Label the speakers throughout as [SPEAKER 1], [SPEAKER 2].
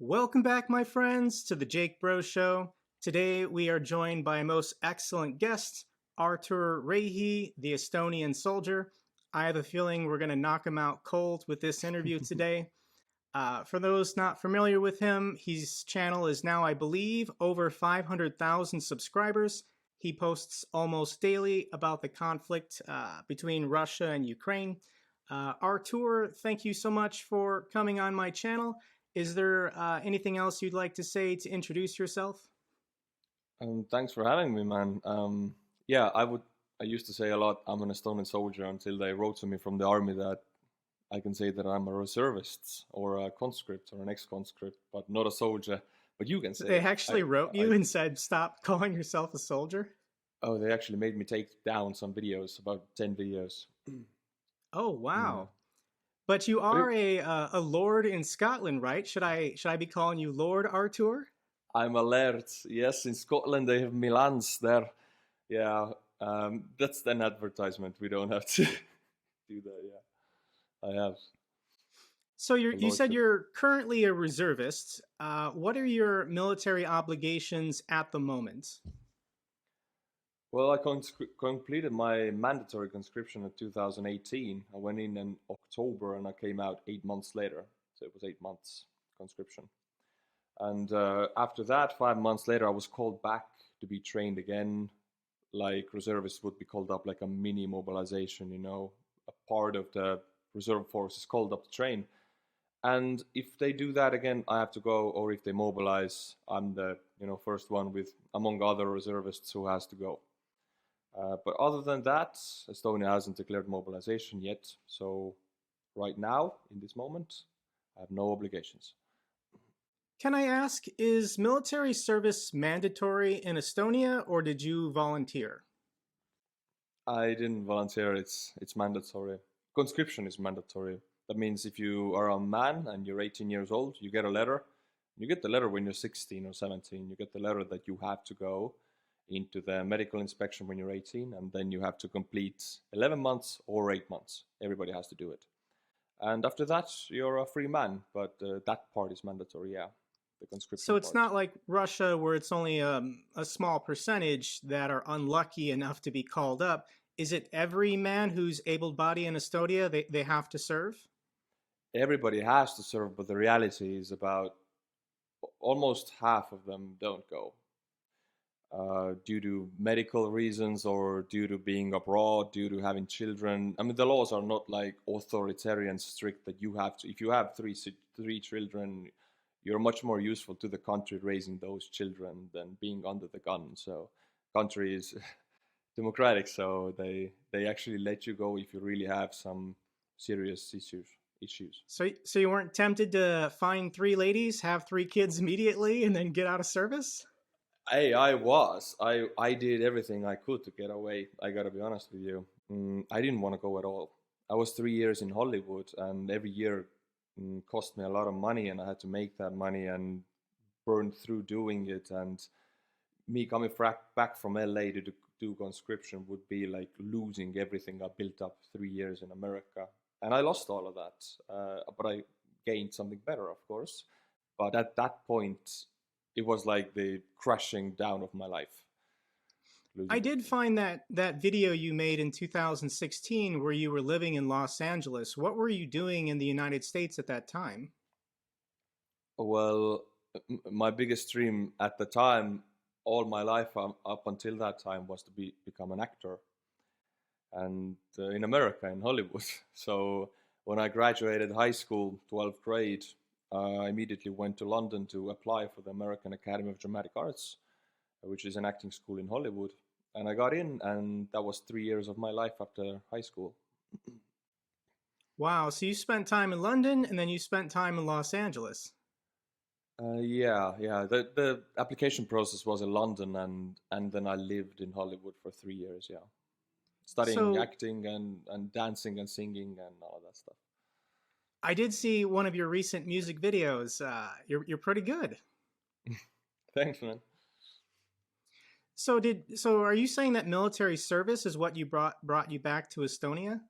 [SPEAKER 1] Welcome back, my friends, to the Jake Broe Show. Today we are joined by a most excellent guest, Artur Rehi, the Estonian soldier. I have a feeling we're going to knock him out cold with this interview today. For those not familiar with him, his channel is now, I believe, over 500,000 subscribers. He posts almost daily about the conflict between Russia and Ukraine. Artur, thank you so much for coming on my channel. Is there anything else you'd like to say to introduce yourself?
[SPEAKER 2] Thanks for having me, man. Yeah, I used to say a lot, I'm an Estonian soldier, until they wrote to me from the army that I can say that I'm a reservist or a conscript or an ex-conscript, but not a soldier. But you can say
[SPEAKER 1] They
[SPEAKER 2] it.
[SPEAKER 1] actually wrote you and said, stop calling yourself a soldier?
[SPEAKER 2] Oh, they actually made me take down some videos, about 10 videos.
[SPEAKER 1] Oh, wow.
[SPEAKER 2] Yeah.
[SPEAKER 1] But you
[SPEAKER 2] But
[SPEAKER 1] are a lord in Scotland, right? Should I be calling you Lord Artur?
[SPEAKER 2] I'm alert. Yes, in Scotland they have Milans there. Yeah, that's an advertisement. We don't have to do that. Yeah, I have.
[SPEAKER 1] So
[SPEAKER 2] The
[SPEAKER 1] you said
[SPEAKER 2] lordship.
[SPEAKER 1] you're currently a reservist. What are your military obligations at the moment?
[SPEAKER 2] Well, I completed my mandatory conscription in 2018. I went in October and I came out 8 months later. So it was 8 months conscription. And after that, 5 months later, I was called back to be trained again. Like reservists would be called up, like a mini mobilization, a part of the reserve force is called up to train. And if they do that again, I have to go, or if they mobilize, I'm the first one with among other reservists who has to go. But other than that, Estonia hasn't declared mobilization yet. So right now, in this moment, I have no obligations.
[SPEAKER 1] Can I ask, is military service mandatory in Estonia, or did you volunteer?
[SPEAKER 2] I didn't volunteer. It's mandatory. Conscription is mandatory. That means if you are a man and you're 18 years old, you get a letter. You get the letter when you're 16 or 17. You get the letter that you have to go into the medical inspection when you're 18, and then you have to complete 11 months or 8 months. Everybody has to do it. And after that, you're a free man, but that part is mandatory, yeah, the conscription
[SPEAKER 1] So it's
[SPEAKER 2] part.
[SPEAKER 1] not like Russia, where it's only a small percentage that are unlucky enough to be called up. Is it every man who's able-bodied in Estonia, they have to serve?
[SPEAKER 2] Everybody has to serve, but the reality is about almost half of them don't go. Due to medical reasons or due to being abroad, due to having children. I mean, the laws are not like authoritarian strict that you have to, if you have three children, you're much more useful to the country raising those children than being under the gun. So country is democratic, so they actually let you go if you really have some serious issues.
[SPEAKER 1] So you weren't tempted to find three ladies, have three kids immediately, and then get out of service?
[SPEAKER 2] I did everything I could to get away. I gotta be honest with you. I didn't want to go at all. I was 3 years in Hollywood, and every year cost me a lot of money, and I had to make that money and burn through doing it. And me coming back from LA to do conscription would be like losing everything I built up 3 years in America. And I lost all of that, but I gained something better, of course. But at that point, it was like the crashing down of my life.
[SPEAKER 1] I
[SPEAKER 2] Losing
[SPEAKER 1] did
[SPEAKER 2] everything.
[SPEAKER 1] find that video you made in 2016 where you were living in Los Angeles. What were you doing in the United States at that time?
[SPEAKER 2] Well, my biggest dream at the time, all my life up until that time, was to become an actor, and in America, in Hollywood. So when I graduated high school, 12th grade, I immediately went to London to apply for the American Academy of Dramatic Arts, which is an acting school in Hollywood. And I got in, and that was 3 years of my life after high school.
[SPEAKER 1] Wow, so you spent time in London and then you spent time in Los Angeles.
[SPEAKER 2] Yeah. The application process was in London, and then I lived in Hollywood for 3 years. Yeah, studying
[SPEAKER 1] So
[SPEAKER 2] acting and dancing and singing and all of that stuff.
[SPEAKER 1] I did see one of your recent music videos. You're pretty good.
[SPEAKER 2] Thanks, man.
[SPEAKER 1] So are you saying that military service is what you brought you back to Estonia?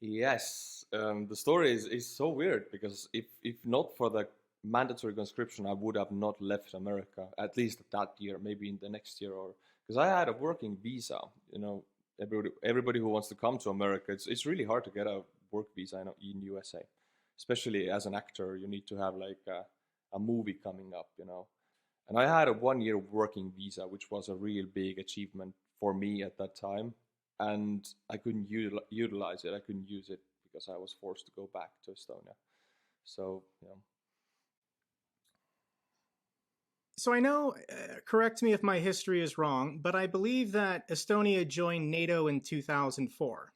[SPEAKER 2] Yes, the story is so weird because if not for the mandatory conscription, I would have not left America, at least that year, maybe in the next year, or because I had a working visa. You know, everybody who wants to come to America, it's really hard to get a work visa in USA, especially as an actor. You need to have like a movie coming up, you know. And I had a 1 year working visa, which was a real big achievement for me at that time. And I couldn't utilize it. I couldn't use it because I was forced to go back to Estonia. So, you know.
[SPEAKER 1] So I know, correct me if my history is wrong, but I believe that Estonia joined NATO in 2004.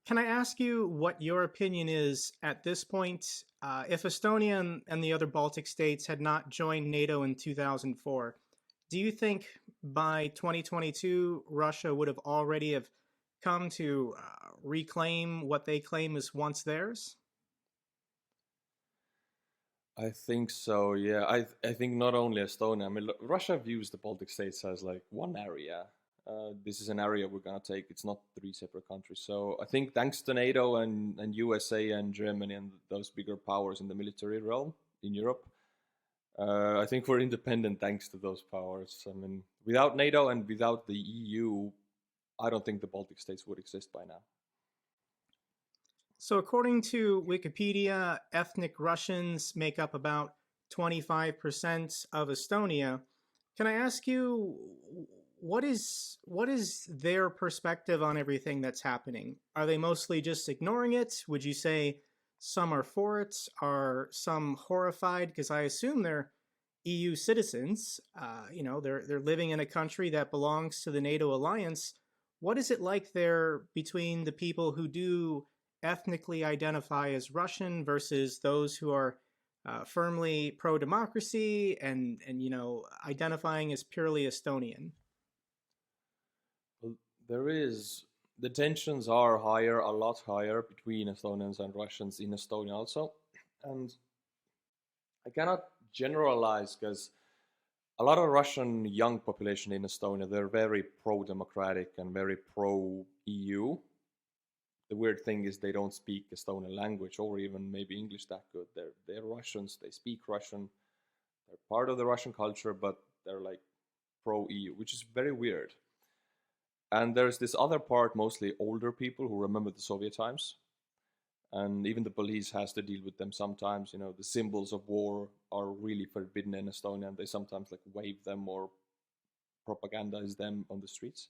[SPEAKER 1] Can I ask you what your opinion is at this point? If Estonia and the other Baltic states had not joined NATO in 2004, do you think by 2022 Russia would have already have come to reclaim what they claim is once theirs?
[SPEAKER 2] I think so. Yeah, I think not only Estonia. I mean, Russia views the Baltic states as like one area. This is an area we're gonna take. It's not three separate countries. So I think thanks to NATO and USA and Germany and those bigger powers in the military realm in Europe, I think we're independent thanks to those powers. I mean, without NATO and without the EU, I don't think the Baltic states would exist by now.
[SPEAKER 1] So, according to Wikipedia, ethnic Russians make up about 25% of Estonia. Can I ask you, what is their perspective on everything that's happening? Are they mostly just ignoring it? Would you say some are for it? Are some horrified? Because I assume they're EU citizens. They're living in a country that belongs to the NATO alliance. What is it like there between the people who do ethnically identify as Russian versus those who are firmly pro-democracy and identifying as purely Estonian?
[SPEAKER 2] Well, there is the tensions are higher, a lot higher between Estonians and Russians in Estonia also, and I cannot generalize because a lot of Russian young population in Estonia, they're very pro-democratic and very pro-EU. The weird thing is they don't speak Estonian language or even maybe English that good. They're Russians. They speak Russian. They're part of the Russian culture, but they're like pro EU, which is very weird. And there's this other part, mostly older people who remember the Soviet times, and even the police has to deal with them sometimes. You know, the symbols of war are really forbidden in Estonia, and they sometimes like wave them or propagandize them on the streets.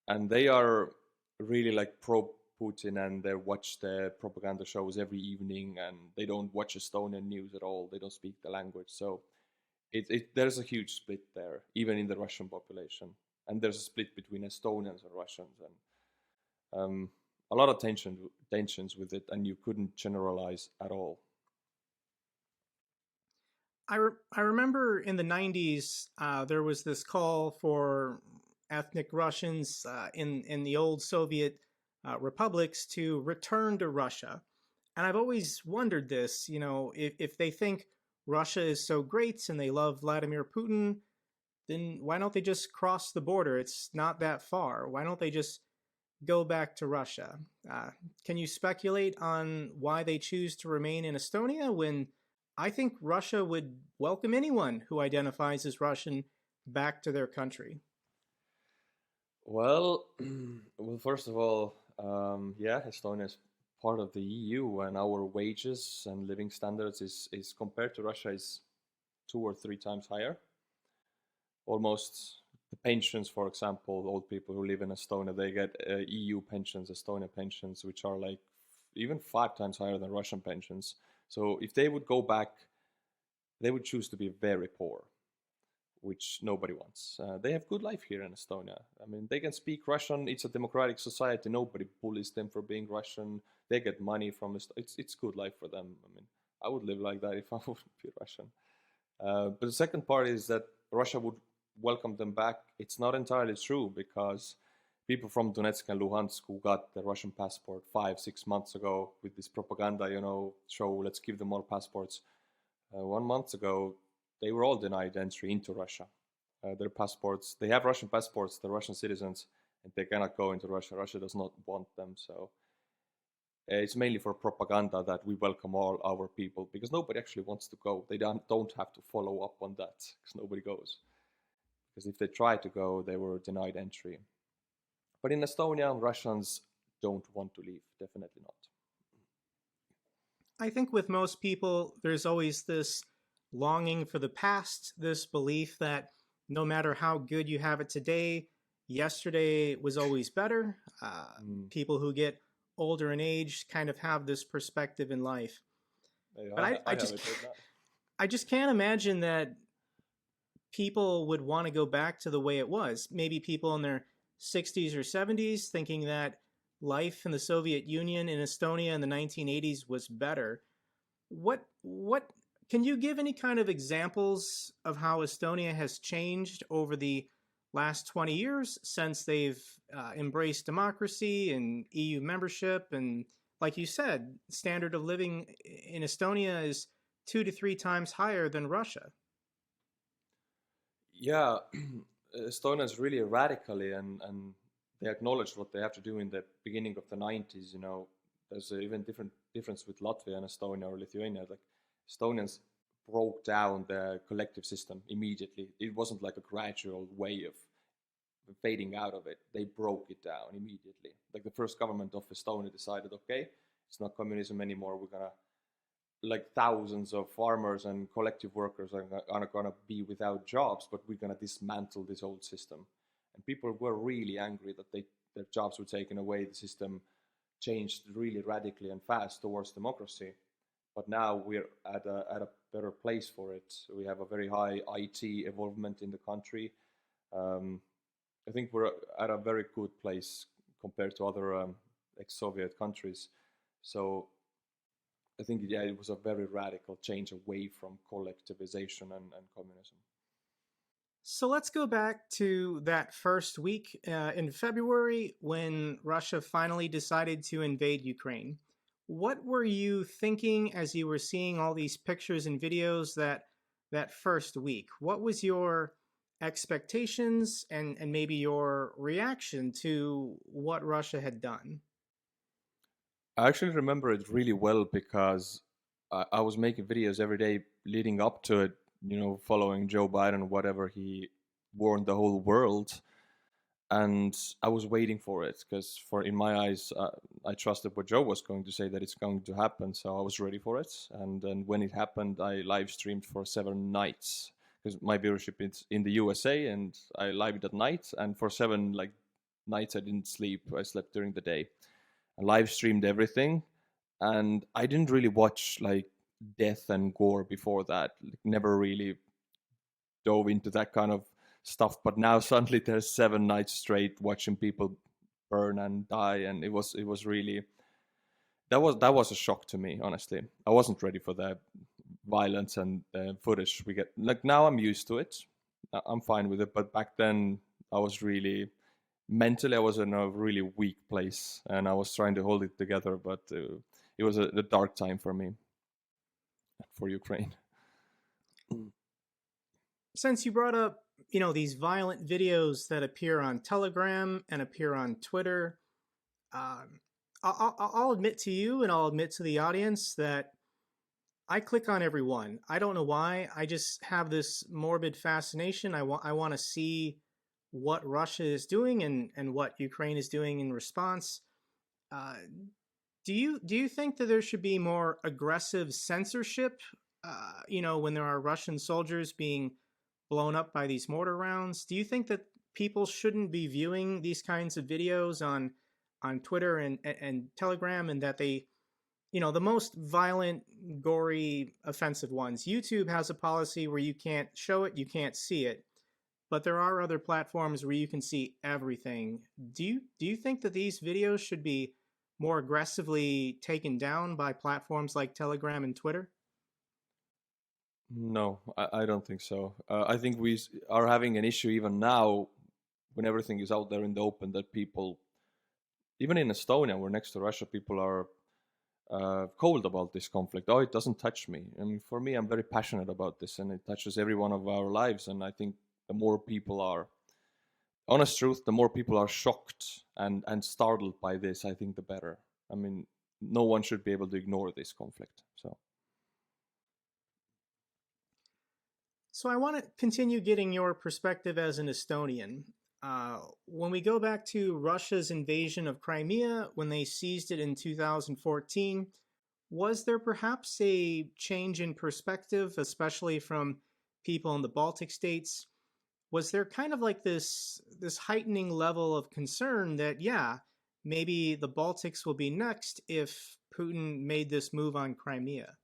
[SPEAKER 2] And they are really like pro Putin, and they watch the propaganda shows every evening, and they don't watch Estonian news at all. They don't speak the language. So there's a huge split there, even in the Russian population. And there's a split between Estonians and Russians, and a lot of tensions with it, and you couldn't generalize at all.
[SPEAKER 1] I remember in the 90s, there was this call for ethnic Russians in the old Soviet republics to return to Russia. And I've always wondered this, if they think Russia is so great and they love Vladimir Putin, then why don't they just cross the border? It's not that far. Why don't they just go back to Russia? Can you speculate on why they choose to remain in Estonia when I think Russia would welcome anyone who identifies as Russian back to their country?
[SPEAKER 2] Well, well, first of all, yeah, Estonia is part of the EU, and our wages and living standards is compared to Russia is 2 or 3 times higher. Almost the pensions, for example, old people who live in Estonia, they get EU pensions, Estonia pensions, which are like even 5 times higher than Russian pensions. So if they would go back, they would choose to be very poor, which nobody wants. They have good life here in Estonia. I mean, they can speak Russian. It's a democratic society. Nobody bullies them for being Russian. They get money from it. It's good life for them. I mean, I would live like that if I wouldn't be Russian. But the second part is that Russia would welcome them back. It's not entirely true, because people from Donetsk and Luhansk who got the Russian passport 5, 6 months ago with this propaganda, show, let's give them all passports. 1 month ago, they were all denied entry into Russia. Their passports, they have Russian passports, they're Russian citizens, and they cannot go into Russia. Russia does not want them. So It's mainly for propaganda that we welcome all our people, because nobody actually wants to go. They don't have to follow up on that, because nobody goes. Because if they try to go, they were denied entry. But in Estonia, Russians don't want to leave, definitely not.
[SPEAKER 1] I think with most people, there's always this longing for the past, this belief that no matter how good you have it today, yesterday was always better. People who get older in age kind of have this perspective in life.
[SPEAKER 2] Yeah,
[SPEAKER 1] But
[SPEAKER 2] I have it right now.
[SPEAKER 1] I just can't imagine that people would want to go back to the way it was. Maybe people in their 60s or 70s thinking that life in the Soviet Union in Estonia in the 1980s was better. What can you give any kind of examples of how Estonia has changed over the last 20 years since they've embraced democracy and EU membership? And like you said, standard of living in Estonia is 2 to 3 times higher than Russia.
[SPEAKER 2] Yeah, Estonia is really radically, and they acknowledged what they have to do in the beginning of the 90s. You know, there's an even different difference with Latvia and Estonia or Lithuania. Like, Estonians broke down the collective system immediately. It wasn't like a gradual way of fading out of it. They broke it down immediately. Like, the first government of Estonia decided, okay, it's not communism anymore. We're gonna, like, thousands of farmers and collective workers are gonna be without jobs, but we're gonna dismantle this old system. And people were really angry that their jobs were taken away. The system changed really radically and fast towards democracy. But now we're at a better place for it. We have a very high IT involvement in the country. I think we're at a very good place compared to other ex-Soviet countries. So I think, yeah, it was a very radical change away from collectivization and communism.
[SPEAKER 1] So let's go back to that first week in February when Russia finally decided to invade Ukraine. What were you thinking as you were seeing all these pictures and videos that first week? What was your expectations and maybe your reaction to what Russia had done?
[SPEAKER 2] I actually remember it really well because I was making videos every day leading up to it, you know, following Joe Biden, whatever he warned the whole world. And I was waiting for it because, for in my eyes, I trusted what Joe was going to say, that it's going to happen. So I was ready for it. And then when it happened, I live streamed for 7 nights because my viewership is in the USA, and I lived at night. And for 7 nights, I didn't sleep. I slept during the day. I live streamed everything, and I didn't really watch like death and gore before that. Like, never really dove into that kind of stuff. But now suddenly there's 7 nights straight watching people burn and die, and it was really, that was a shock to me. Honestly, I wasn't ready for the violence and footage we get. Like, now I'm used to it. I'm fine with it. But back then I was really, mentally I was in a really weak place, and I was trying to hold it together. But it was a dark time for me, for Ukraine.
[SPEAKER 1] Since you brought up, these violent videos that appear on Telegram and appear on Twitter, I'll admit to you and I'll admit to the audience that I click on every one. I don't know why. I just have this morbid fascination. I want to see what Russia is doing and what Ukraine is doing in response. Uh, do you think that there should be more aggressive censorship? When there are Russian soldiers being blown up by these mortar rounds, do you think that people shouldn't be viewing these kinds of videos on Twitter and Telegram, and that they, the most violent, gory, offensive ones? YouTube has a policy where you can't show it, you can't see it, but there are other platforms where you can see everything. Do you think that these videos should be more aggressively taken down by platforms like Telegram and Twitter?
[SPEAKER 2] No, I don't think so. I think we are having an issue even now, when everything is out there in the open, that people, even in Estonia, we're next to Russia, people are cold about this conflict. Oh, it doesn't touch me. I mean, for me, I'm very passionate about this, and it touches every one of our lives. And I think the more people are, honest truth, the more people are shocked and startled by this, I think the better. I mean, no one should be able to ignore this conflict.
[SPEAKER 1] So I want to continue getting your perspective as an Estonian. When we go back to Russia's invasion of Crimea, when they seized it in 2014, was there perhaps a change in perspective, especially from people in the Baltic states? Was there kind of like this heightening level of concern that, yeah, maybe the Baltics will be next if Putin made this move on Crimea?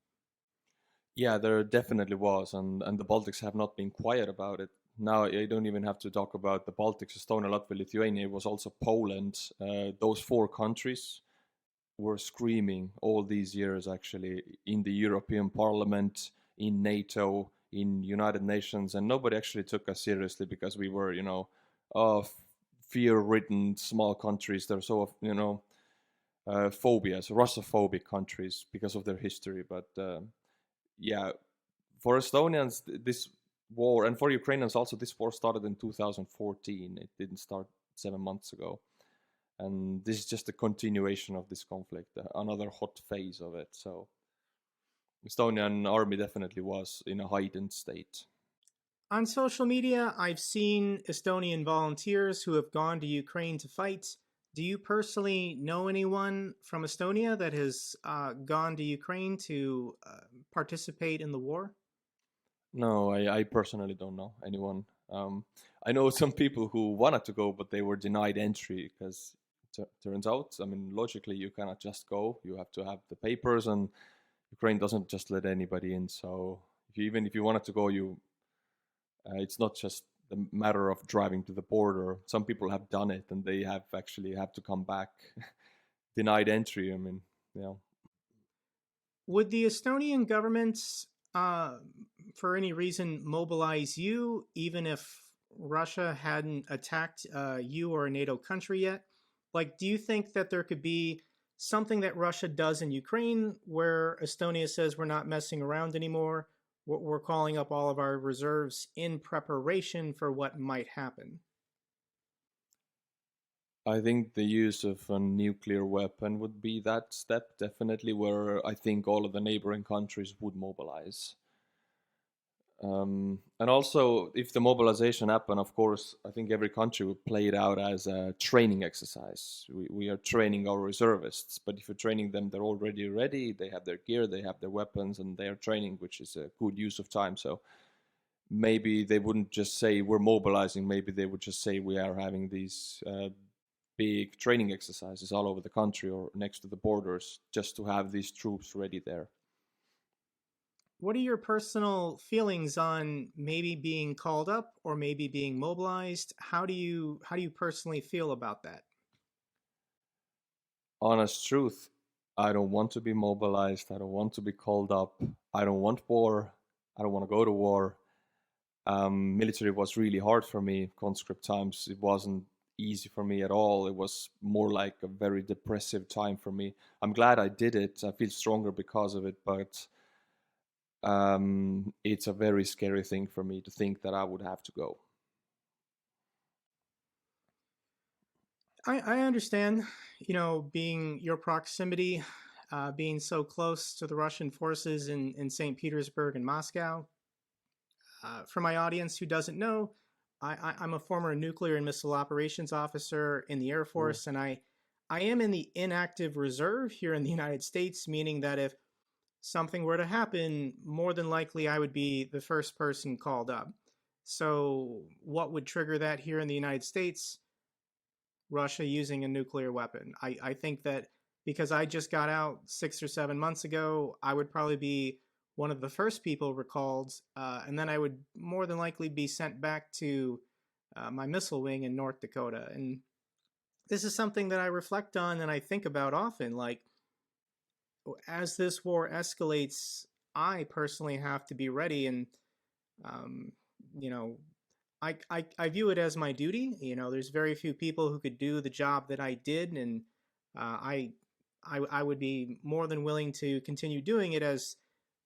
[SPEAKER 2] Yeah, there definitely was, and the Baltics have not been quiet about it. Now I don't even have to talk about the Baltics, Estonia, Latvia, Lithuania. It was also Poland. Those four countries were screaming all these years, actually, in the European Parliament, in NATO, in United Nations, and nobody actually took us seriously because we were, uh, fear-ridden small countries. They're so, phobias, Russophobic countries because of their history. But yeah, for Estonians, this war, and for Ukrainians also, this war started in 2014. It didn't start 7 months ago. And this is just a continuation of this conflict, another hot phase of it. So Estonian army definitely was in a heightened state.
[SPEAKER 1] On social media, I've seen Estonian volunteers who have gone to Ukraine to fight. Do you personally know anyone from Estonia that has gone to Ukraine to participate in the war?
[SPEAKER 2] No, I personally don't know anyone. I know some people who wanted to go, but they were denied entry because turns out, I mean, logically, you cannot just go. You have to have the papers, and Ukraine doesn't just let anybody in. So even if you wanted to go, it's not just a matter of driving to the border. Some people have done it, and they have actually have to come back denied entry. I mean, yeah.
[SPEAKER 1] Would the Estonian government, uh, for any reason, mobilize you, even if Russia hadn't attacked you or a NATO country yet? Like, do you think that there could be something that Russia does in Ukraine where Estonia says we're not messing around anymore? We're calling up all of our reserves in preparation for what might happen.
[SPEAKER 2] I think the use of a nuclear weapon would be that step, definitely, where I think all of the neighboring countries would mobilize. And also, if the mobilization happened, of course, I think every country would play it out as a training exercise. We are training our reservists, but if you're training them, they're already ready, they have their gear, they have their weapons, and they are training, which is a good use of time. So maybe they wouldn't just say we're mobilizing, maybe they would just say we are having these big training exercises all over the country or next to the borders just to have these troops ready there.
[SPEAKER 1] What are your personal feelings on maybe being called up or maybe being mobilized? How do you personally feel about that?
[SPEAKER 2] Honest truth, I don't want to be mobilized. I don't want to be called up. I don't want war. I don't want to go to war. Military was really hard for me. Conscript times, it wasn't easy for me at all. It was more like a very depressive time for me. I'm glad I did it. I feel stronger because of it, but it's a very scary thing for me to think that I would have to go.
[SPEAKER 1] I understand, being your proximity, being so close to the Russian forces in St. Petersburg and Moscow. For my audience who doesn't know, I'm a former nuclear and missile operations officer in the Air
[SPEAKER 2] Mm.
[SPEAKER 1] Force, and I am in the inactive reserve here in the United States, meaning that if something were to happen, more than likely I would be the first person called up. So, what would trigger that here in the United States? Russia using a nuclear weapon. I think that because I just got out 6 or 7 months ago, I would probably be one of the first people recalled, and then I would more than likely be sent back to my missile wing in North Dakota. And this is something that I reflect on and I think about often. Like, as this war escalates, I personally have to be ready. And, um, you know, I view it as my duty. There's very few people who could do the job that I did, and I would be more than willing to continue doing it, as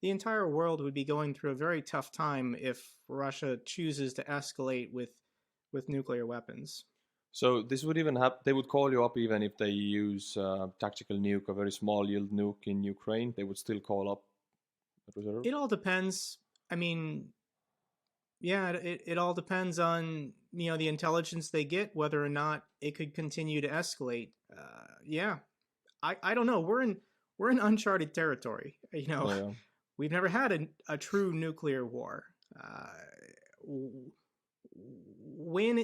[SPEAKER 1] the entire world would be going through a very tough time if Russia chooses to escalate with nuclear weapons.
[SPEAKER 2] So this would even have, they would call you up even if they use tactical nuke, a very small yield nuke in Ukraine, they would still call up the reserve?
[SPEAKER 1] It all depends. I mean, yeah, it all depends on the intelligence they get, whether or not it could continue to escalate. Yeah, I don't know. We're in uncharted territory.
[SPEAKER 2] Yeah.
[SPEAKER 1] We've never had a true nuclear war. Uh, when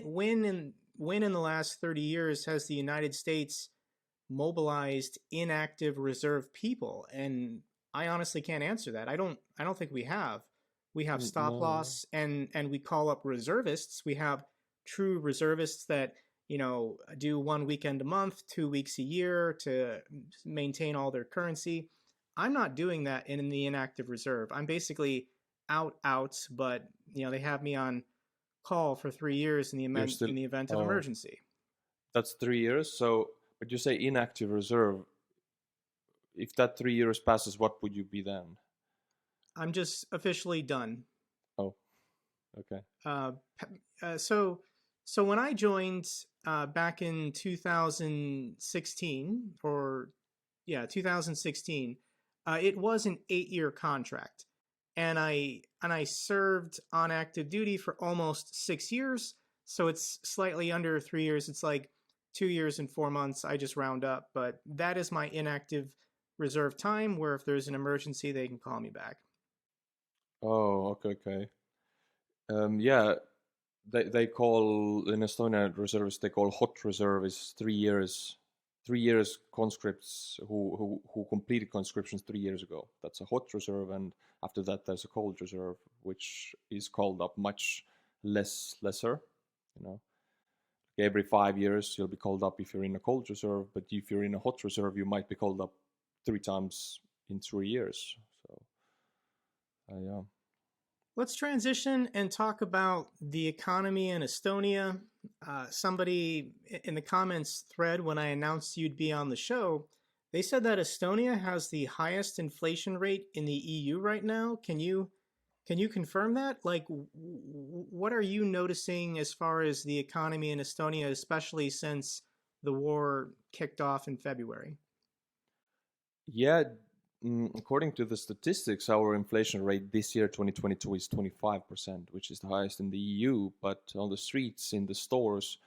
[SPEAKER 1] in the last 30 years has the United States mobilized inactive reserve people? And I honestly can't answer that. I don't think we have. We have stop
[SPEAKER 2] No.
[SPEAKER 1] loss, and we call up reservists. We have true reservists that do 1 weekend a month, 2 weeks a year to maintain all their currency. I'm not doing that in the inactive reserve. I'm basically out, but they have me on call for 3 years
[SPEAKER 2] You're still,
[SPEAKER 1] in the event of
[SPEAKER 2] oh,
[SPEAKER 1] emergency.
[SPEAKER 2] that's 3 years. So, but you say inactive reserve. If that 3 years passes, what would you be then?
[SPEAKER 1] I'm just officially done.
[SPEAKER 2] Oh, okay.
[SPEAKER 1] Uh, so when I joined back in 2016, or yeah, 2016, it was an 8-year contract, and I served on active duty for almost 6 years. So it's slightly under 3 years. It's like 2 years and 4 months. I just round up, but that is my inactive reserve time, where if there's an emergency, they can call me back.
[SPEAKER 2] Oh, okay, okay. Yeah, they call in Estonia reservists, they call hot reserve is 3 years, 3 years conscripts who completed conscriptions 3 years ago. That's a hot reserve, and after that there's a cold reserve, which is called up much lesser. You know, every 5 years you'll be called up if you're in a cold reserve, but if you're in a hot reserve, you might be called up 3 times in 3 years. So, yeah.
[SPEAKER 1] Let's transition and talk about the economy in Estonia. Somebody in the comments thread, when I announced you'd be on the show, they said that Estonia has the highest inflation rate in the EU right now. Can you confirm that? Like, what are you noticing as far as the economy in Estonia, especially since the war kicked off in February?
[SPEAKER 2] Yeah, according to the statistics, our inflation rate this year, 2022, is 25%, which is the highest in the EU. But on the streets, in the stores,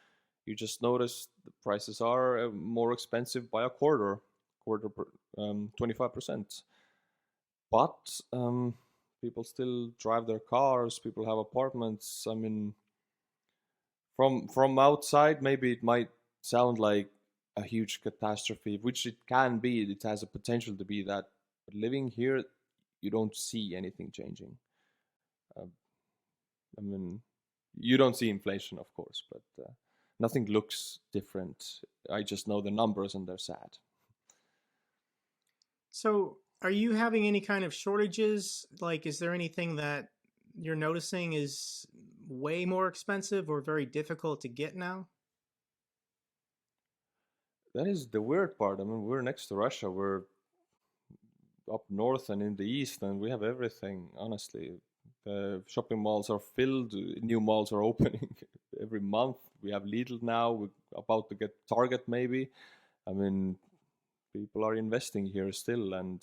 [SPEAKER 2] you just notice the prices are more expensive by a quarter, 25%. But people still drive their cars, people have apartments. I mean, from outside, maybe it might sound like a huge catastrophe, which it can be. It has a potential to be that. But living here, you don't see anything changing. Uh, I mean, you don't see inflation, of course, but nothing looks different. I just know the numbers and they're sad.
[SPEAKER 1] So, are you having any kind of shortages? Like, is there anything that you're noticing is way more expensive or very difficult to get now?
[SPEAKER 2] That is the weird part. I mean, we're next to Russia. We're up north and in the east, and we have everything. Honestly, the shopping malls are filled. New malls are opening every month. We have Lidl now. We're about to get Target, maybe. I mean, people are investing here still, and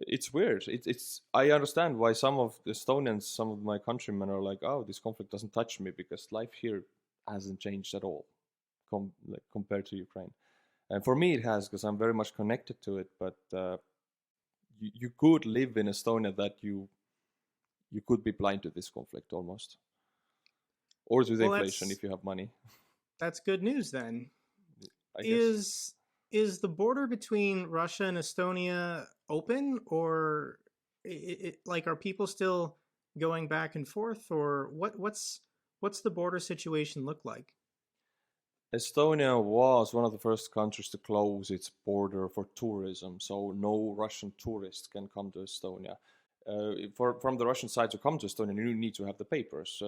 [SPEAKER 2] it's weird. It's. I understand why some of the Estonians, some of my countrymen, are like, "Oh, this conflict doesn't touch me," because life here hasn't changed at all, like, compared to Ukraine. And for me, it has, because I'm very much connected to it. But you could live in Estonia that you could be blind to this conflict almost, or to the
[SPEAKER 1] Well,
[SPEAKER 2] inflation if you have money.
[SPEAKER 1] that's good news then.
[SPEAKER 2] I guess.
[SPEAKER 1] Is the border between Russia and Estonia open, or like, are people still going back and forth, or what's the border situation look like?
[SPEAKER 2] Estonia was one of the first countries to close its border for tourism, so no Russian tourists can come to Estonia. From the Russian side to come to Estonia, you need to have the papers,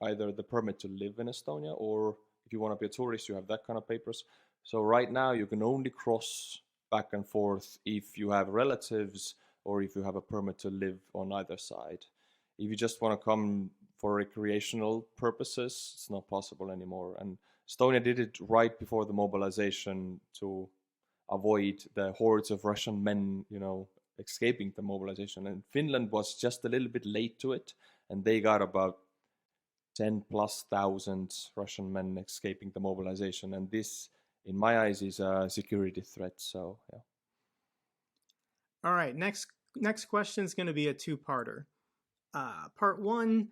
[SPEAKER 2] either the permit to live in Estonia, or if you want to be a tourist, you have that kind of papers. So right now, you can only cross back and forth if you have relatives or if you have a permit to live on either side. If you just want to come for recreational purposes, it's not possible anymore. And Estonia did it right before the mobilization to avoid the hordes of Russian men, escaping the mobilization. And Finland was just a little bit late to it, and they got about 10 plus thousand Russian men escaping the mobilization. And this, in my eyes, is a security threat. So, yeah.
[SPEAKER 1] All right, next question is going to be a two-parter. Part one,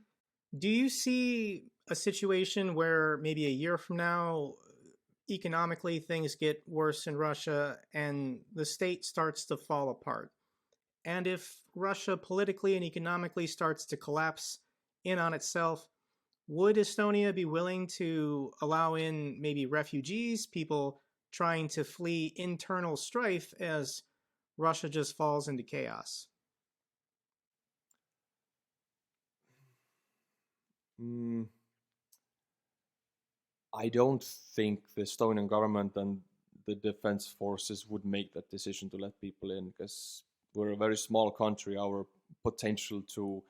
[SPEAKER 1] do you see a situation where maybe a year from now, economically things get worse in Russia and the state starts to fall apart? And if Russia politically and economically starts to collapse in on itself, would Estonia be willing to allow in maybe refugees, people trying to flee internal strife as Russia just falls into chaos?
[SPEAKER 2] I don't think the Estonian government and the defense forces would make that decision to let people in, because we're a very small country. Our potential to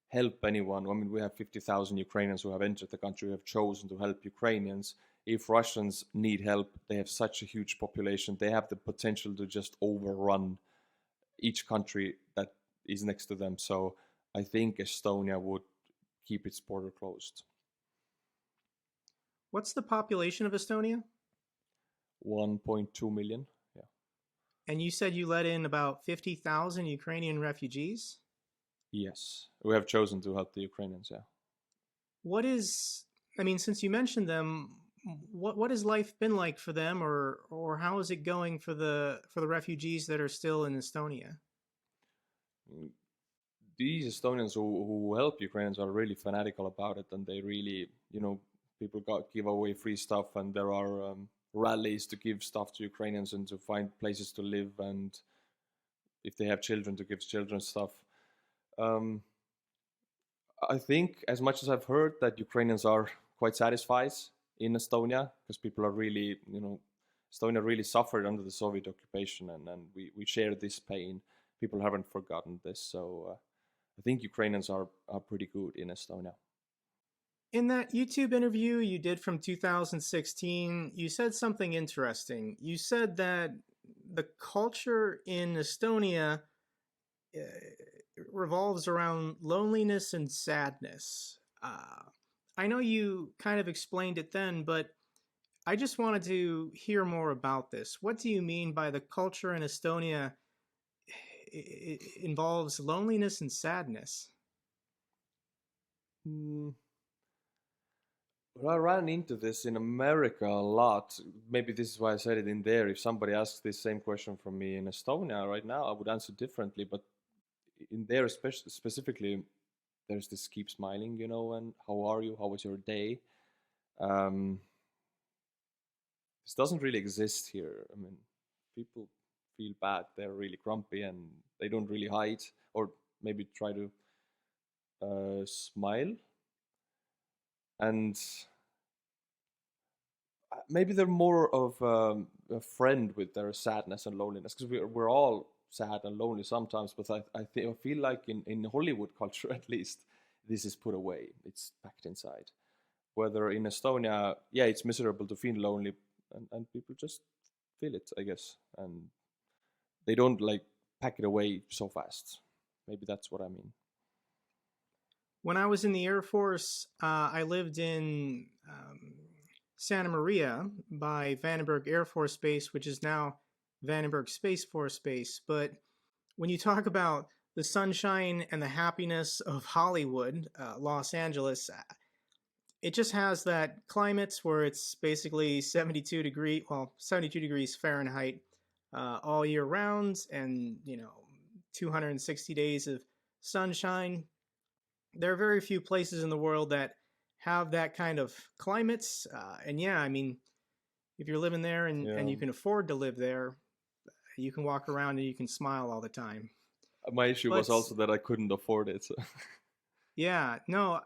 [SPEAKER 2] help anyone, I mean, we have 50,000 Ukrainians who have entered the country, who have chosen to help Ukrainians. If Russians need help, they have such a huge population, they have the potential to just overrun each country that is next to them. So I think Estonia would keep its border closed.
[SPEAKER 1] What's the population of Estonia?
[SPEAKER 2] 1.2 million. Yeah.
[SPEAKER 1] And you said you let in about 50,000 Ukrainian refugees?
[SPEAKER 2] Yes. We have chosen to help the Ukrainians, yeah.
[SPEAKER 1] Since you mentioned them, what has life been like for them, or how is it going for the refugees that are still in Estonia?
[SPEAKER 2] These Estonians who help Ukrainians are really fanatical about it, and they really, people give away free stuff, and there are rallies to give stuff to Ukrainians and to find places to live, and if they have children, to give children stuff. I think, as much as I've heard, that Ukrainians are quite satisfied in Estonia, because people are really, Estonia really suffered under the Soviet occupation, and we share this pain. People haven't forgotten this, so I think Ukrainians are pretty good in Estonia.
[SPEAKER 1] In that YouTube interview you did from 2016, you said something interesting. You said that the culture in Estonia revolves around loneliness and sadness. I know you kind of explained it then, but I just wanted to hear more about this. What do you mean by the culture in Estonia involves loneliness and sadness?
[SPEAKER 2] Well, I ran into this in America a lot. Maybe this is why I said it in there. If somebody asks this same question from me in Estonia right now, I would answer differently. But in there, specifically, there's this keep smiling, and how are you? How was your day? This doesn't really exist here. I mean, people feel bad. They're really grumpy, and they don't really hide, or maybe try to smile. And maybe they're more of a friend with their sadness and loneliness, because we're all sad and lonely sometimes, but I feel like in Hollywood culture, at least, this is put away. It's packed inside. Whether in Estonia, yeah, it's miserable to feel lonely, and people just feel it, I guess, and they don't pack it away so fast. Maybe that's what I mean.
[SPEAKER 1] When I was in the Air Force, I lived in Santa Maria by Vandenberg Air Force Base, which is now Vandenberg Space Force Base. But when you talk about the sunshine and the happiness of Hollywood, Los Angeles, it just has that climate where it's basically 72 degrees Fahrenheit all year round, and 260 days of sunshine. There are very few places in the world that have that kind of climates. And yeah, I mean, if you're living there and you can afford to live there, you can walk around and you can smile all the time.
[SPEAKER 2] My issue was also that I couldn't afford it. So.
[SPEAKER 1] Yeah, no.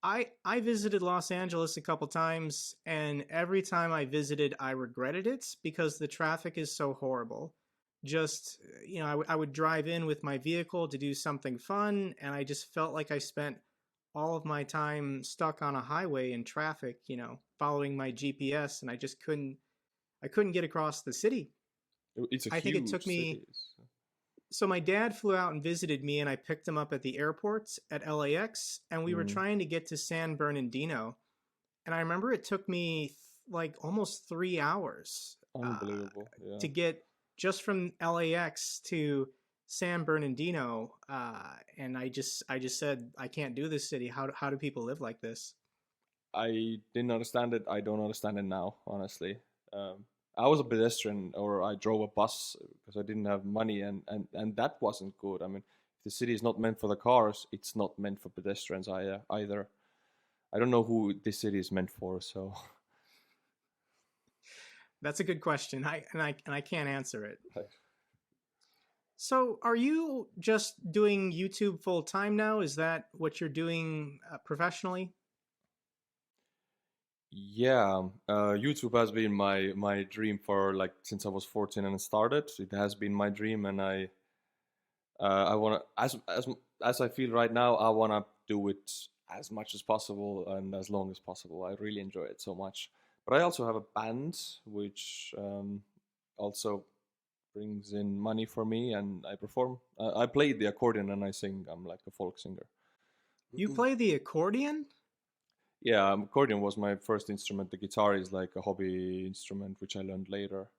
[SPEAKER 1] Yeah. I visited Los Angeles a couple times, and every time I visited, I regretted it because the traffic is so horrible. Just, I would drive in with my vehicle to do something fun, and I just felt like I spent all of my time stuck on a highway in traffic, following my GPS, and I couldn't get across the city.
[SPEAKER 2] It's a
[SPEAKER 1] I think it took
[SPEAKER 2] huge
[SPEAKER 1] me
[SPEAKER 2] city.
[SPEAKER 1] so my dad flew out and visited me, and I picked him up at the airport at LAX, and we were
[SPEAKER 2] Mm,
[SPEAKER 1] trying to get to San Bernardino, and I remember it took me like almost 3 hours
[SPEAKER 2] unbelievable. Yeah.
[SPEAKER 1] to get just from LAX to San Bernardino, and I just said I can't do this city. How do people live like this?
[SPEAKER 2] I didn't understand it. I don't understand it now, honestly. I was a pedestrian, or I drove a bus because I didn't have money, and that wasn't good. I mean, if the city is not meant for the cars, it's not meant for pedestrians either. I don't know who this city is meant for, so.
[SPEAKER 1] That's a good question. I can't answer it. So, are you just doing YouTube full time now? Is that what you're doing professionally?
[SPEAKER 2] Yeah, YouTube has been my dream for like since I was 14 and it started. It has been my dream, and I want to as I feel right now, I want to do it as much as possible and as long as possible. I really enjoy it so much. But I also have a band which also brings in money for me, and I perform. I play the accordion and I sing. I'm like a folk singer.
[SPEAKER 1] You play the accordion?
[SPEAKER 2] Yeah, accordion was my first instrument. The guitar is like a hobby instrument which I learned later.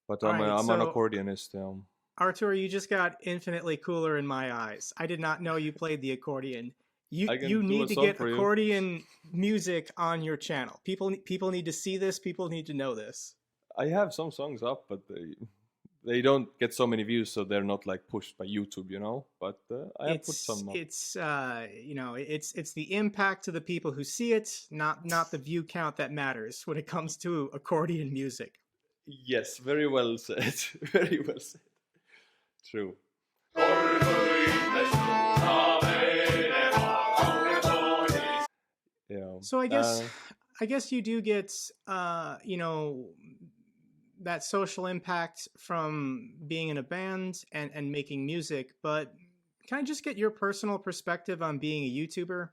[SPEAKER 2] But
[SPEAKER 1] All right,
[SPEAKER 2] I'm an
[SPEAKER 1] so
[SPEAKER 2] accordionist.
[SPEAKER 1] Artur, you just got infinitely cooler in my eyes. I did not know you played the accordion.
[SPEAKER 2] I
[SPEAKER 1] You
[SPEAKER 2] can do
[SPEAKER 1] need
[SPEAKER 2] a
[SPEAKER 1] to
[SPEAKER 2] song
[SPEAKER 1] get
[SPEAKER 2] for you.
[SPEAKER 1] accordion music on your channel. People need to see this. People need to know this.
[SPEAKER 2] I have some songs up, but they don't get so many views, so they're not like pushed by YouTube, you know. But I have put some up.
[SPEAKER 1] It's the impact to the people who see it, not the view count that matters when it comes to accordion music.
[SPEAKER 2] Yes, very well said. Very well said. True. Yeah.
[SPEAKER 1] So I guess you do get that social impact from being in a band and making music, but can I just get your personal perspective on being a YouTuber?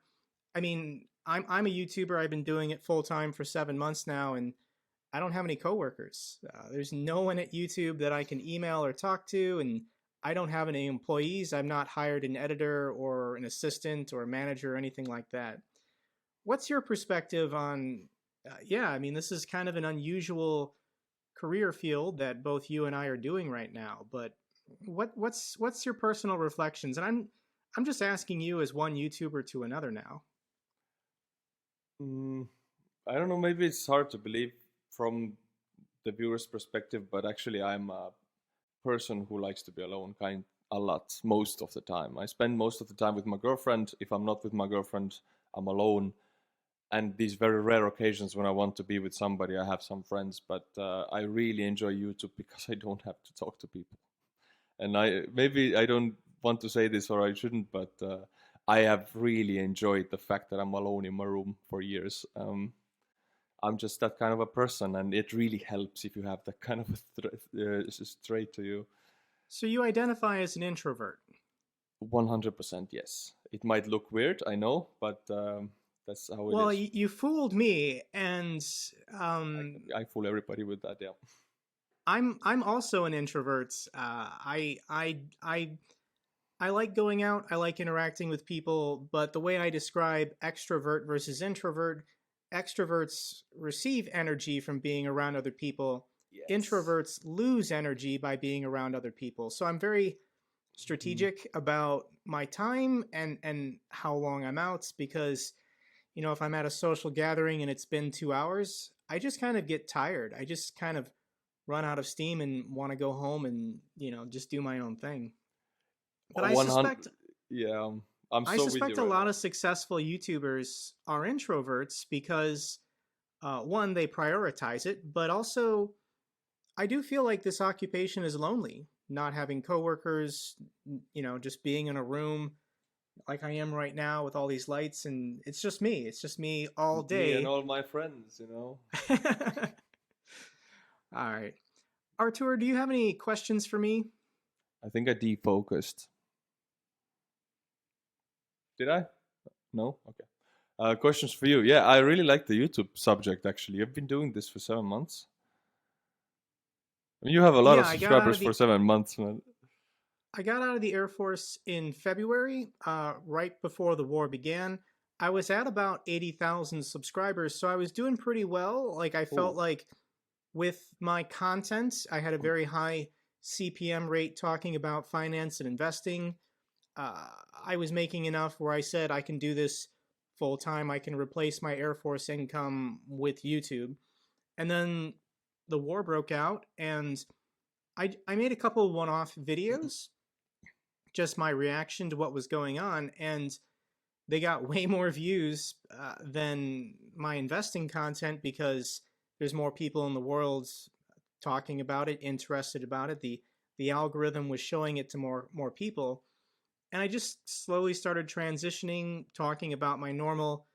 [SPEAKER 1] I mean, I'm a YouTuber. I've been doing it full time for 7 months now, and I don't have any coworkers. There's no one at YouTube that I can email or talk to, and I don't have any employees. I'm not hired an editor or an assistant or a manager or anything like that. What's your perspective on? Yeah, I mean, this is kind of an unusual career field that both you and I are doing right now. But what's your personal reflections? And I'm just asking you as one YouTuber to another now.
[SPEAKER 2] Mm, I don't know. Maybe it's hard to believe from the viewer's perspective, but actually, I'm a person who likes to be alone, kind a lot, most of the time. I spend most of the time with my girlfriend. If I'm not with my girlfriend, I'm alone. And these very rare occasions when I want to be with somebody, I have some friends. But I really enjoy YouTube because I don't have to talk to people. And I don't want to say this, or I shouldn't, but I have really enjoyed the fact that I'm alone in my room for years. I'm just that kind of a person, and it really helps if you have that kind of a trait to you.
[SPEAKER 1] So you identify as an introvert.
[SPEAKER 2] 100% yes. It might look weird, I know, but that's how it
[SPEAKER 1] Well,
[SPEAKER 2] is.
[SPEAKER 1] you fooled me, and
[SPEAKER 2] I fool everybody with that, yeah.
[SPEAKER 1] I'm also an introvert. I like going out. I like interacting with people, but the way I describe extrovert versus introvert, extroverts receive energy from being around other people.
[SPEAKER 2] Yes.
[SPEAKER 1] Introverts lose energy by being around other people. So I'm very
[SPEAKER 2] Mhm.
[SPEAKER 1] strategic about my time and how long I'm out because if I'm at a social gathering and it's been 2 hours, I just kind of get tired. I just kind of run out of steam and want to go home and just do my own thing. But
[SPEAKER 2] 100. Yeah, I'm
[SPEAKER 1] I
[SPEAKER 2] so with
[SPEAKER 1] suspect
[SPEAKER 2] you
[SPEAKER 1] a
[SPEAKER 2] right
[SPEAKER 1] lot
[SPEAKER 2] now.
[SPEAKER 1] of successful YouTubers are introverts because one, they prioritize it, but also I do feel like this occupation is lonely. Not having coworkers, just being in a room like I am right now with all these lights, and it's just me. It's just me all
[SPEAKER 2] Me and
[SPEAKER 1] day.
[SPEAKER 2] all my friends, you know.
[SPEAKER 1] All right. Artur, do you have any questions for me?
[SPEAKER 2] I think I defocused. Did I? No? Okay. Questions for you. Yeah, I really like the YouTube subject, actually. You've been doing this for 7 months. I mean, you have a lot of
[SPEAKER 1] Yeah, I got out
[SPEAKER 2] subscribers
[SPEAKER 1] of
[SPEAKER 2] for
[SPEAKER 1] the
[SPEAKER 2] 7 months, man.
[SPEAKER 1] I got out of the Air Force in February, right before the war began. I was at about 80,000 subscribers, so I was doing pretty well. Like, I felt
[SPEAKER 2] Oh.
[SPEAKER 1] like with my content, I had a very high CPM rate talking about finance and investing. I was making enough where I said I can do this full time. I can replace my Air Force income with YouTube. And then the war broke out, and I made a couple one off videos, just my reaction to what was going on, and they got way more views than my investing content because there's more people in the world talking about it, interested about it. The algorithm was showing it to more people, and I just slowly started transitioning, talking about my normal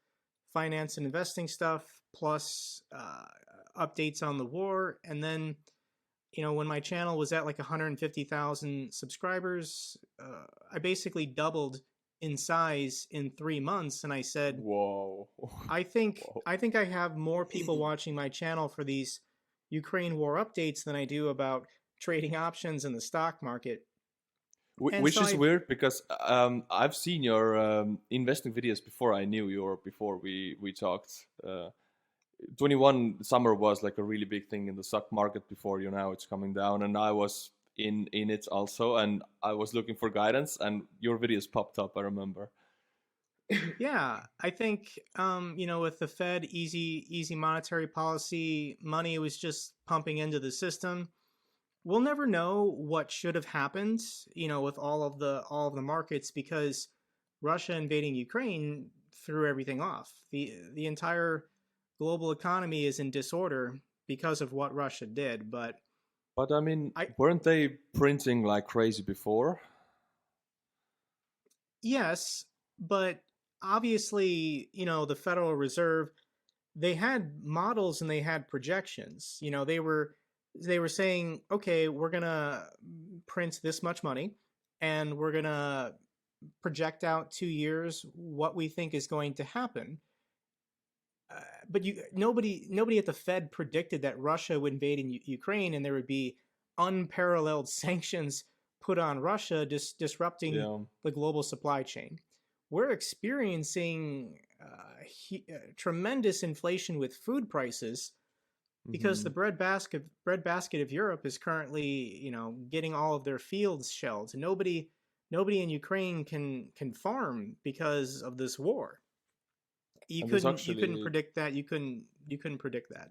[SPEAKER 1] finance and investing stuff, plus updates on the war, and then when my channel was at like 150,000 subscribers, I basically doubled in size in 3 months, and I said,
[SPEAKER 2] Whoa.
[SPEAKER 1] I think
[SPEAKER 2] Whoa.
[SPEAKER 1] I think I have more people watching my channel for these Ukraine war updates than I do about trading options in the stock market. And
[SPEAKER 2] Which
[SPEAKER 1] so
[SPEAKER 2] is
[SPEAKER 1] I
[SPEAKER 2] weird because I've seen your investing videos before I knew you or before we talked. 21 summer was like a really big thing in the stock market before you. Now it's coming down, and I was in it also, and I was looking for guidance, and your videos popped up. I remember.
[SPEAKER 1] yeah, I think with the Fed easy monetary policy, money was just pumping into the system. We'll never know what should have happened, with all of the markets, because Russia invading Ukraine threw everything off. The entire global economy is in disorder because of what Russia did. But
[SPEAKER 2] But I mean,
[SPEAKER 1] I
[SPEAKER 2] weren't they printing like crazy before?
[SPEAKER 1] yes, but obviously, the Federal Reserve, they had models and they had projections. They were saying, okay, we're gonna print this much money, and we're gonna project out 2 years what we think is going to happen. But nobody at the Fed predicted that Russia would invade in Ukraine, and there would be unparalleled sanctions put on Russia, disrupting
[SPEAKER 2] Yeah.
[SPEAKER 1] the global supply chain. We're experiencing tremendous inflation with food prices because the
[SPEAKER 2] Hmm.
[SPEAKER 1] bread basket of Europe is currently, getting all of their fields shelled. Nobody in Ukraine can farm because of this war. You
[SPEAKER 2] And there's
[SPEAKER 1] couldn't you couldn't
[SPEAKER 2] actually,
[SPEAKER 1] predict that. You couldn't predict that.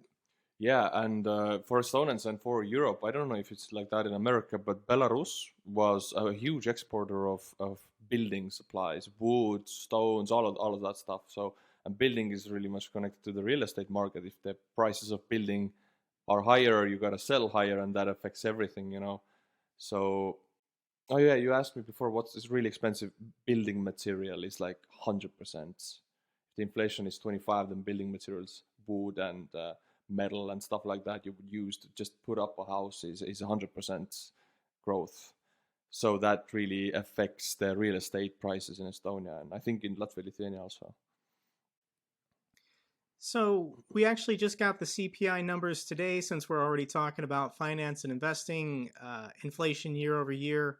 [SPEAKER 2] yeah, and for Estonians and for Europe, I don't know if it's like that in America, but Belarus was a huge exporter of building supplies, wood, stones, all of that stuff. So, and building is really much connected to the real estate market. If the prices of building are higher, you gotta sell higher, and that affects everything. So, oh yeah, you asked me before what is really expensive. Building material is like 100%. If the inflation is 25, then building materials, wood and metal and stuff like that you would use to just put up a house is 100% growth. So that really affects the real estate prices in Estonia, and I think in Latvia, Lithuania also.
[SPEAKER 1] So we actually just got the CPI numbers today. Since we're already talking about finance and investing, inflation year over year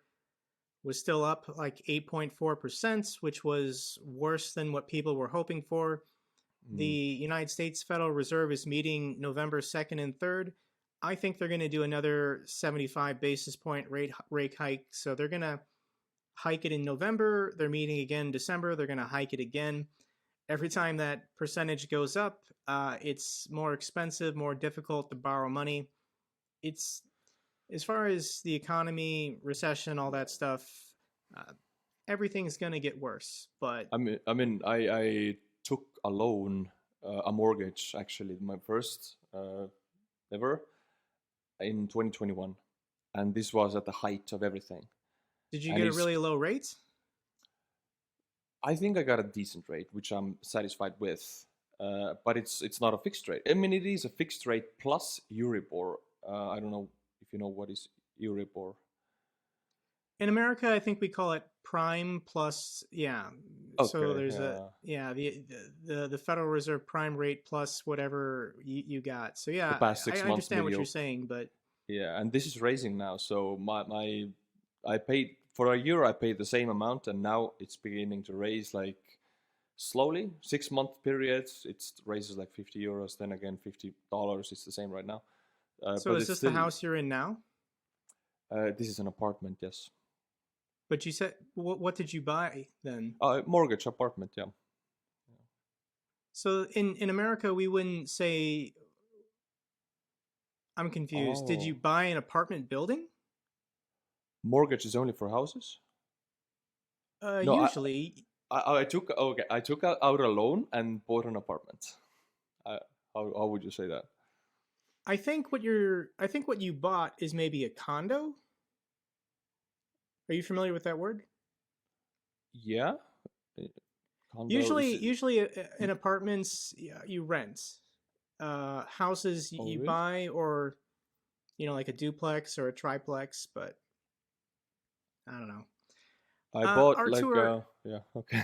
[SPEAKER 1] was still up like 8.4%, which was worse than what people were hoping for. The
[SPEAKER 2] Mm.
[SPEAKER 1] United States Federal Reserve is meeting November 2nd and 3rd. I think they're going to do another 75 basis point rate hike. So they're going to hike it in November. They're meeting again in December. They're going to hike it again. Every time that percentage goes up, it's more expensive, more difficult to borrow money. It's As far as the economy, recession, all that stuff, uh, everything's going to get worse. But
[SPEAKER 2] I took a loan, a mortgage actually, my first ever in 2021, and this was at the height of everything.
[SPEAKER 1] did you
[SPEAKER 2] And
[SPEAKER 1] get a
[SPEAKER 2] it's
[SPEAKER 1] really low rate?
[SPEAKER 2] I think I got a decent rate, which I'm satisfied with. But it's not a fixed rate. I mean, it is a fixed rate plus Euribor. I don't know if you know what is Euribor.
[SPEAKER 1] In America, I think we call it prime plus. Yeah. So
[SPEAKER 2] Okay,
[SPEAKER 1] there's a
[SPEAKER 2] yeah.
[SPEAKER 1] yeah the Federal Reserve prime rate plus whatever you got. So
[SPEAKER 2] The
[SPEAKER 1] yeah,
[SPEAKER 2] past
[SPEAKER 1] I
[SPEAKER 2] 6 months
[SPEAKER 1] understand what you're
[SPEAKER 2] maybe.
[SPEAKER 1] saying, but
[SPEAKER 2] Yeah, and this is raising now. So I paid for a year. I paid the same amount, and now it's beginning to raise like slowly. 6 month periods, it raises like €50. Then again, $50. It's the same right now,
[SPEAKER 1] so
[SPEAKER 2] but
[SPEAKER 1] is
[SPEAKER 2] it's
[SPEAKER 1] this the
[SPEAKER 2] still.
[SPEAKER 1] house you're in now?
[SPEAKER 2] This is an apartment, yes.
[SPEAKER 1] But you said what did you buy then?
[SPEAKER 2] Mortgage apartment, yeah.
[SPEAKER 1] So in America, we wouldn't say. I'm confused. Did you
[SPEAKER 2] Oh,
[SPEAKER 1] buy an apartment building?
[SPEAKER 2] mortgage is only for houses? No,
[SPEAKER 1] Usually,
[SPEAKER 2] I took okay. I took out a loan and bought an apartment. Uh, how would you say that?
[SPEAKER 1] I think what you bought is maybe a condo. Are you familiar with that word?
[SPEAKER 2] Yeah, uh, condo
[SPEAKER 1] Usually,
[SPEAKER 2] is it?
[SPEAKER 1] usually in apartments you rent. Houses
[SPEAKER 2] Oh,
[SPEAKER 1] you
[SPEAKER 2] really?
[SPEAKER 1] buy, or like a duplex or a triplex. But I don't know.
[SPEAKER 2] I bought like
[SPEAKER 1] Artur,
[SPEAKER 2] yeah, okay.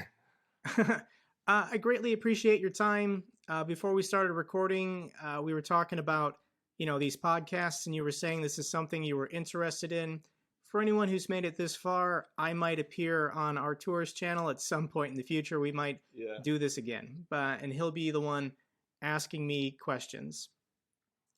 [SPEAKER 1] I greatly appreciate your time. Before we started recording, we were talking about these podcasts, and you were saying this is something you were interested in. For anyone who's made it this far, I might appear on Artur's channel at some point in the future. We might
[SPEAKER 2] Yeah.
[SPEAKER 1] do this again, and he'll be the one asking me questions.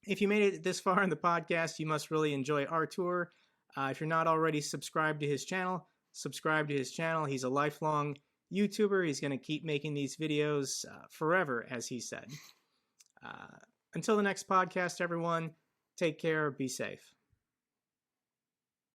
[SPEAKER 1] If you made it this far in the podcast, you must really enjoy Artur. If you're not already subscribed to his channel, subscribe to his channel. He's a lifelong YouTuber. He's going to keep making these videos forever, as he said. Uh, until the next podcast, everyone, take care, be safe.